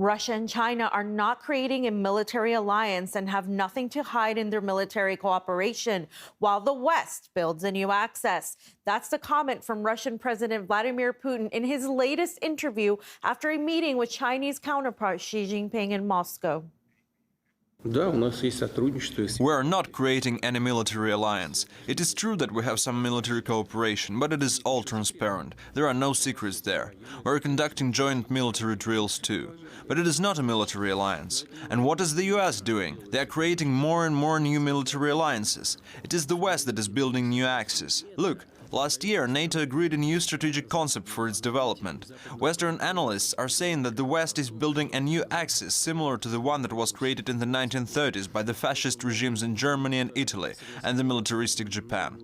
Russia and China are not creating a military alliance and have nothing to hide in their military cooperation, while the West builds a new axis. That's the comment from Russian President Vladimir Putin in his latest interview after a meeting with Chinese counterpart Xi Jinping in Moscow. We are not creating any military alliance. It is true that we have some military cooperation, but it is all transparent. There are no secrets there. We are conducting joint military drills too. But it is not a military alliance. And what is the US doing? They are creating more and more new military alliances. It is the West that is building new axes. Look. Last year, NATO agreed a new strategic concept for its development. Western analysts are saying that the West is building a new axis similar to the one that was created in the 1930s by the fascist regimes in Germany and Italy and the militaristic Japan.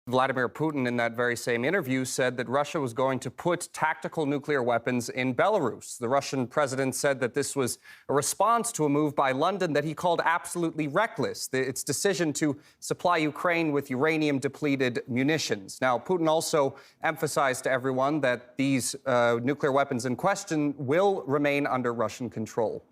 Vladimir Putin, in that very same interview, said that Russia was going to put tactical nuclear weapons in Belarus. The Russian president said that this was a response to a move by London that he called absolutely reckless, its decision to supply Ukraine with uranium-depleted munitions. Now, Putin also emphasized to everyone that these nuclear weapons in question will remain under Russian control.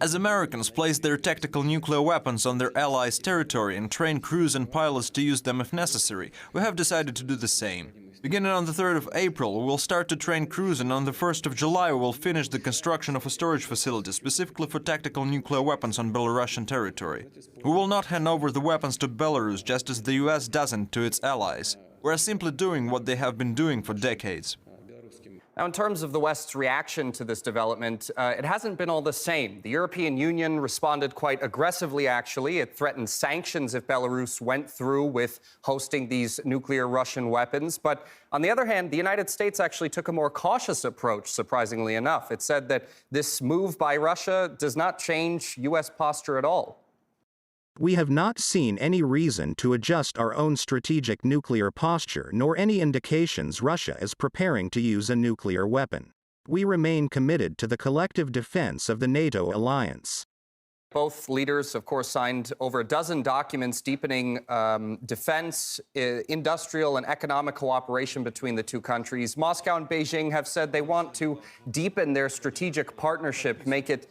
As Americans place their tactical nuclear weapons on their allies' territory and train crews and pilots to use them if necessary, we have decided to do the same. Beginning on the 3rd of April, we will start to train crews, and on the 1st of July we will finish the construction of a storage facility specifically for tactical nuclear weapons on Belarusian territory. We will not hand over the weapons to Belarus just as the US doesn't to its allies. We are simply doing what they have been doing for decades. Now, in terms of the West's reaction to this development, it hasn't been all the same. The European Union responded quite aggressively, actually. It threatened sanctions if Belarus went through with hosting these nuclear Russian weapons. But on the other hand, the United States actually took a more cautious approach, surprisingly enough. It said that this move by Russia does not change U.S. posture at all. We have not seen any reason to adjust our own strategic nuclear posture nor any indications Russia is preparing to use a nuclear weapon. We remain committed to the collective defense of the NATO alliance. Both leaders, of course, signed over a dozen documents deepening defense, industrial and economic cooperation between the two countries. Moscow and Beijing have said they want to deepen their strategic partnership, make it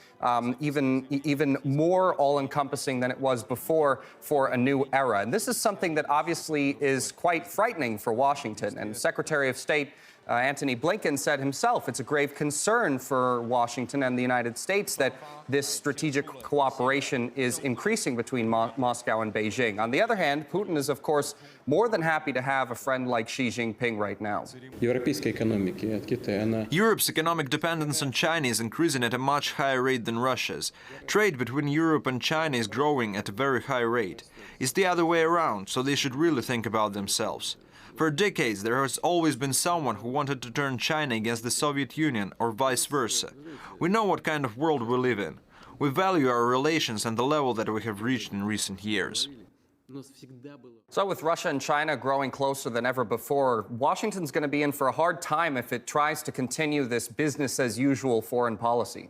even more all-encompassing than it was before for a new era. And this is something that obviously is quite frightening for Washington. And Secretary of State Antony Blinken said himself it's a grave concern for Washington and the United States that this strategic cooperation is increasing between Moscow and Beijing. On the other hand, Putin is, of course, more than happy to have a friend like Xi Jinping right now. Europe's economic dependence on China is increasing at a much higher rate than Russia's. Trade between Europe and China is growing at a very high rate. It's the other way around, so they should really think about themselves. For decades, there has always been someone who wanted to turn China against the Soviet Union or vice versa. We know what kind of world we live in. We value our relations and the level that we have reached in recent years. So with Russia and China growing closer than ever before, Washington's going to be in for a hard time if it tries to continue this business-as-usual foreign policy.